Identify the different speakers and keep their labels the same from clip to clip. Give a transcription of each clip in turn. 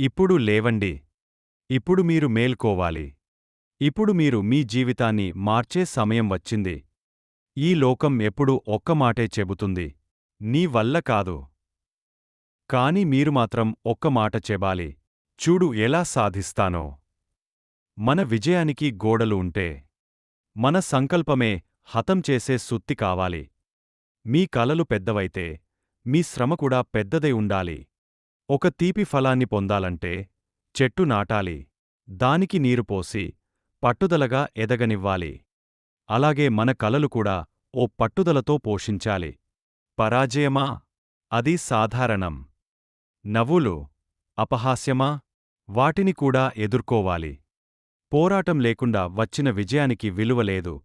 Speaker 1: ఇప్పుడు లేవండి. ఇప్పుడు మీరు మేల్కోవాలి. ఇప్పుడు మీరు మీ జీవితాన్ని మార్చే సమయం వచ్చింది. ఈ లోకం ఎప్పుడూ ఒక్క మాటే చెబుతుంది. నీ వల్ల కాదు. కాని మీరు మాత్రం ఒక్క మాట చెబాలి. చూడు ఎలా సాధిస్తానో. మన విజయానికి గోడలు ఉంటే మన సంకల్పమే హతం చేసే సుత్తి కావాలి. మీ కలలు పెద్దవైతే మీ శ్రమ కూడా పెద్దదై ఉండాలి. ఒక తీపి ఫలాన్ని పొందాలంటే చెట్టు నాటాలి. దానికి నీరు పోసి పట్టుదలగా ఎదగనివ్వాలి. అలాగే మన కలలు కూడా ఓ పట్టుదలతో పోషించాలి. పరాజయమా? అది సాధారణం. నవ్వులు? అపహాస్యమా? వాటిని కూడా ఎదుర్కోవాలి. పోరాటం లేకుండా వచ్చిన విజయానికి విలువలేదు.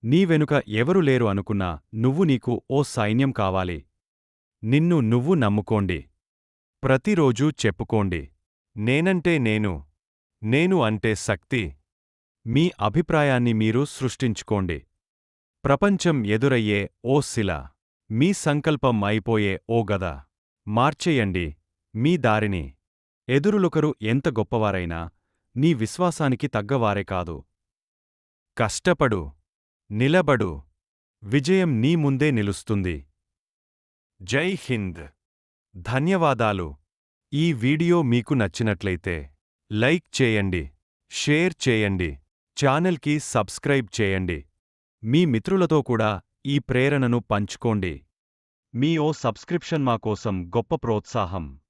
Speaker 1: నీ వెనుక ఎవరు లేరు అనుకున్నా నువ్వు నీకు ఓ సైన్యం కావాలి. నిన్ను నువ్వు నమ్ముకోండి. ప్రతిరోజూ చెప్పుకోండి. నేనంటే నేను. నేను అంటే శక్తి. మీ అభిప్రాయాన్ని మీరు సృష్టించుకోండి. ప్రపంచం ఎదురయ్యే ఓ శిల. మీ సంకల్పం అయిపోయే ఓ గద. మార్చేయండి మీ దారిని. ఎదురులొకరు ఎంత గొప్పవారైనా నీ విశ్వాసానికి తగ్గవారే కాదు. కష్టపడు. నిలబడు. విజయం నీ ముందే నిలుస్తుంది. జై హింద్. ధన్యవాదాలు. ఈ వీడియో మీకు నచ్చినట్లయితే లైక్ చేయండి, షేర్ చేయండి, ఛానల్కి సబ్స్క్రైబ్ చేయండి. మీ మిత్రులతో కూడా ఈ ప్రేరణను పంచుకోండి. మీ ఓ సబ్స్క్రిప్షన్ మా కోసం గొప్ప ప్రోత్సాహం.